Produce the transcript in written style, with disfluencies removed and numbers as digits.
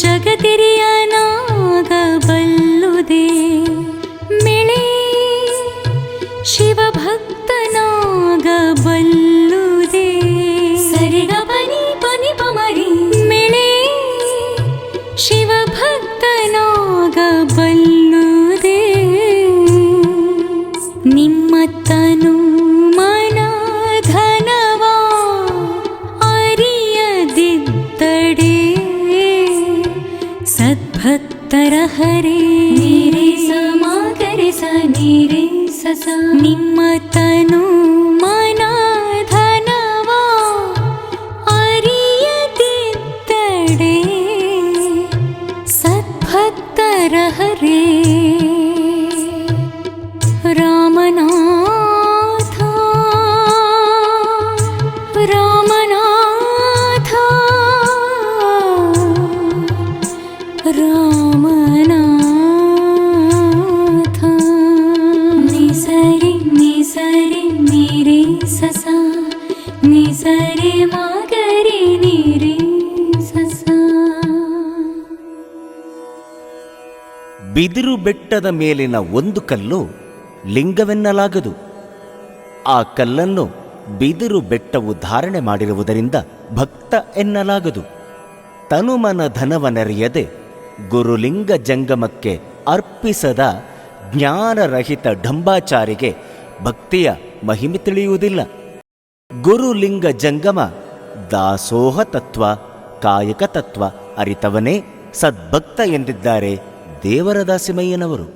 ಜಗತಿರಿಯನಾಗಬಲ್ಲುದೇ ಮಿಳೆ ಶಿವಭಕ್ತನಾಗಬಲ್ಲುದೇ ಸರಿಗ ಪನಿ ಪನಿ ಪಮರಿ ಮಿಳೆ ಶಿವಭಕ್ತನಾಗಬಲ್ಲುದೇ ನಿಮ್ಮ ತನು ಮನ ಧನವಾ ಅರಿಯದಿದ್ದಡೆ ಸದ್ಭಕ್ತರ ಹರೇ ನೀರೇ ಸಮಾಗರೆ ಸ ನೀರೇ ಸಸ ನಿಮ್ಮ ತನು ಮನ ಧನವಾ ಅರಿಯದಿದ್ದಡೆ ಸದ್ಭಕ್ತರ ಹರೇ ರಾಮನಾಥ ರಾಮನಾಥ ರಾಮನಾಥ ನಿಸರಿ ನಿಸರಿ ನೀರೇ ಸಸ ನಿಸರಿ ಮಾಗರಿ ನೀರೇ ಸಸ. ಬಿದಿರು ಬೆಟ್ಟದ ಮೇಲಿನ ಒಂದು ಕಲ್ಲು ಲಿಂಗವೆನ್ನಲಾಗದು. ಆ ಕಲ್ಲನ್ನು ಬಿದಿರು ಬೆಟ್ಟವು ಧಾರಣೆ ಮಾಡಿರುವುದರಿಂದ ಭಕ್ತ ಎನ್ನಲಾಗದು. ತನುಮನ ಧನವನೆರೆಯದೆ ಗುರುಲಿಂಗ ಜಂಗಮಕ್ಕೆ ಅರ್ಪಿಸದ ಜ್ಞಾನರಹಿತ ಢಂಬಾಚಾರಿಗೆ ಭಕ್ತಿಯ ಮಹಿಮೆ ತಿಳಿಯುವುದಿಲ್ಲ. ಗುರುಲಿಂಗ ಜಂಗಮ ದಾಸೋಹ ತತ್ವ ಕಾಯಕ ತತ್ವ ಅರಿತವನೇ ಸದ್ಭಕ್ತ ಎಂದಿದ್ದಾರೆ ದೇವರ ದಾಸಿಮಯ್ಯನವರು.